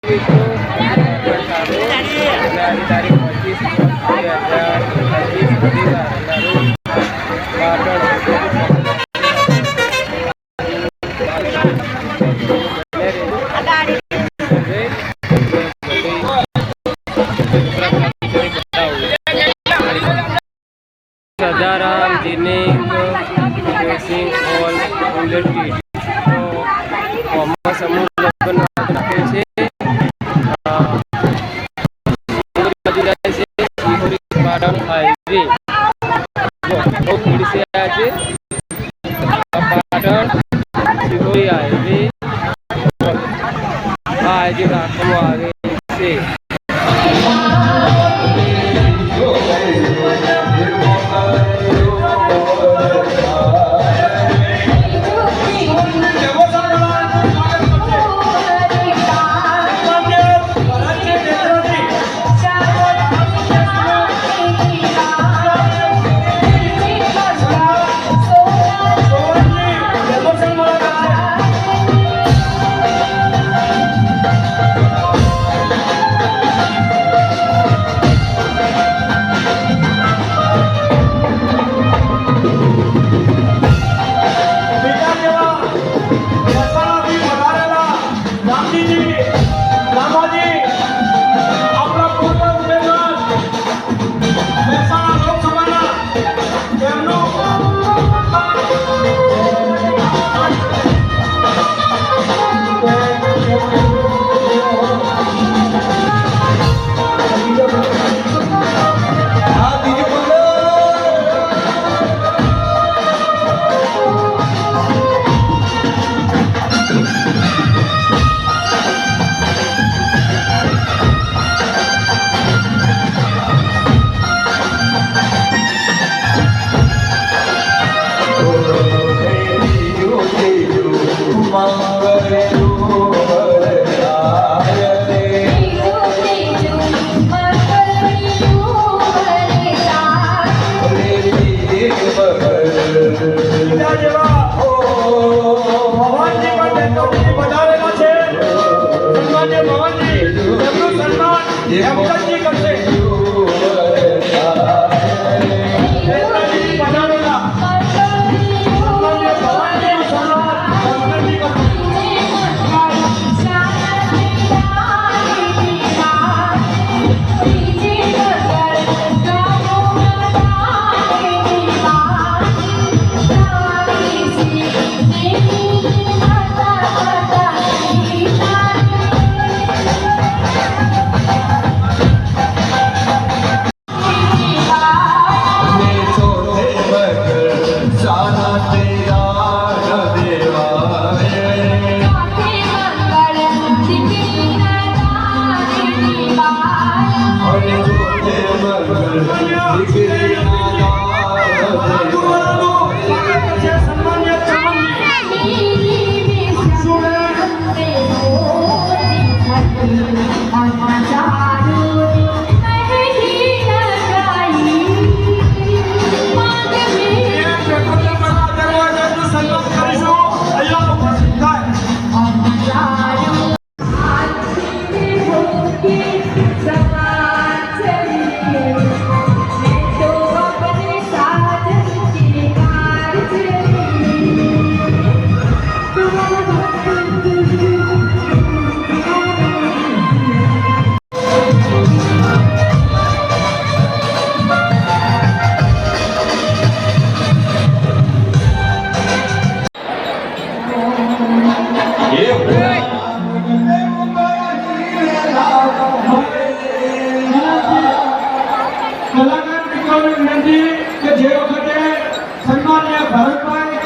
તારીખ 25 Sadaram ginning dressing hall ઉલટી તો કોમર્સ સમૂહ લગ્ન રાખે છે हाईवे बहू भीड़ से आज पाटण सिहोरी हाईवे आज राखवा आवे से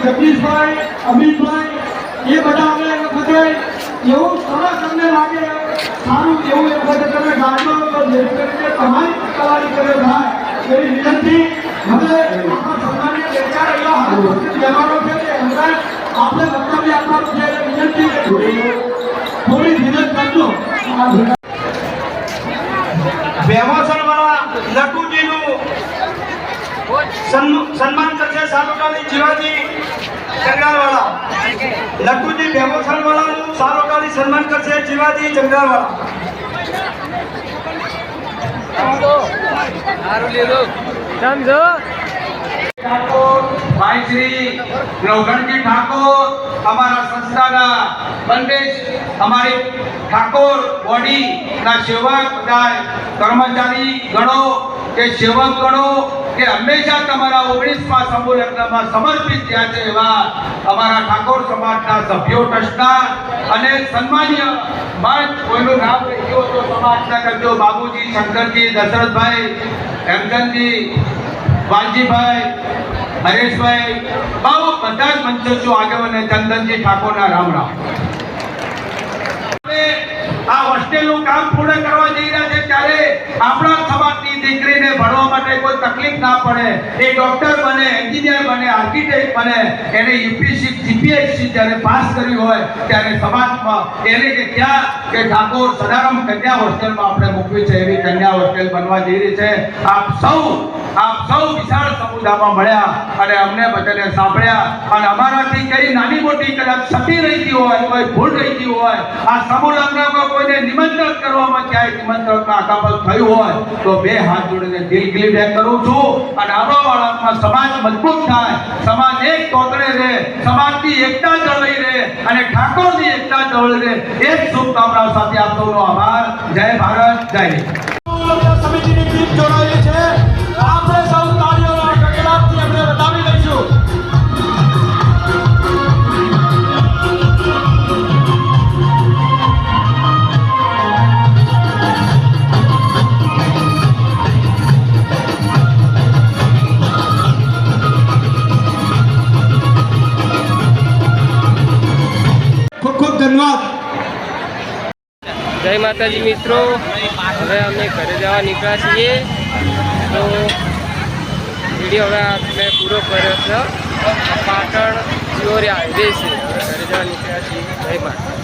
જગદીશભાઈ, અમિતભાઈ એ બધા અમે વખતે એવું સરસ અમને લાગે સારું એવું એ વખતે તમે ગાજો તો જેવી રીતે તમારી કલાની કરે થાય એવી વિનંતી હવે આપણા સન્માનીય લેખા રહ્યા કહેવાનો છે કે આપણે વક્તવ્ય આપવાનું છે એટલે વિનંતી થોડી ધીરજ કરજો. બેવાસણવાળા લટુજીનું સન્માન કરશે છે સારોકાલી જીવાજી જંગારવાળા. લખુજી ભેમોસણ વાળાનું સારોકાલી સન્માન કરશે જીવાજી જંગારવાળા. સારું લીધું સમજો. ઠાકોર ભાઈ શ્રી નવઘણજી ઠાકોર અમારા સંસ્થાના બંદેશ અમારી ઠાકોર બોડી ના સેવક બધા કર્મચારી ગણો કે સેવક ગણો કે હંમેશા તમારા 19મા સમૂહ લગ્નમાં સમર્પિત થયા છે એવા અમારા ઠાકોર સમાજના સભ્યો ટ્રસ્ટના અને સન્માનીય મંચ કોઈનું નામ રહી ગયું તો સમાજના કરજો બાબુજી શંકરજી દશરથભાઈ હેમચંદજી વાલજીભાઈ હરેશભાઈ બહુ બધા જ મંચો આગેવાન ચંદનજી ઠાકોરના રામ રામ. આ હોસ્ટેલનું કામ પૂર્ણ કરવા જઈ રહ્યા છે ત્યારે આપણા સમાજની દીકરીને ભણવા માટે કોઈ તકલીફ ના પડે, એ ડોક્ટર બને, એન્જિનિયર બને, આર્કિટેક્ટ બને, એને યુપીએસસી જીપીએસસી જ્યારે પાસ કરી હોય ત્યારે સમાજમાં એને કે ક્યાં કે ઠાકોર સદારામ કન્યા હોસ્ટેલમાં આપણે મૂકવી છે એવી કન્યા હોસ્ટેલ બનવા જઈ રહી છે. આપ સૌ વિશાળ સમુદાયમાં મળ્યા અને અમને બધાને સાંભળ્યા અને અમારાથી કઈ નાની મોટી કદાચ ક્ષતિ રહી હોય, કોઈ ભૂલ રહી હોય, આ સમૂહ લગ્નમાં કોઈને નિમંત્રણ કરવામાં ક્યાંય નિમંત્રણના અકામત થયું હોય તો બે હાથ જોડીને દિલગીરી વ્યક્ત કરું છું અને આવવાવાળામાં સમાજ મજબૂત થાય, સમાજ એક તોતરે રહે, સમાજની એકતા જળવાઈ રહે અને ઠાકોરની એકતા જળવાઈ રહે એ જ શુભકામનાઓ સાથે આપ સૌનો આભાર. જય ભારત, જય હિન્દ. સમિતિની ટીમ જોડાયેલી છે. આપણે સૌ તાળીઓના ગગડાટથી એમને બતાવી દઈશું. ખૂબ ખૂબ ધન્યવાદ. જય માતાજી મિત્રો, હવે અમે ઘરે જવા નીકળ્યા છીએ તો વિડીયો હવે આપણે પૂરો કર્યો છે. પાટણ ચિયોરી હાઈવે છે, હવે ઘરે જવા નીકળ્યા છીએ. જય માતા.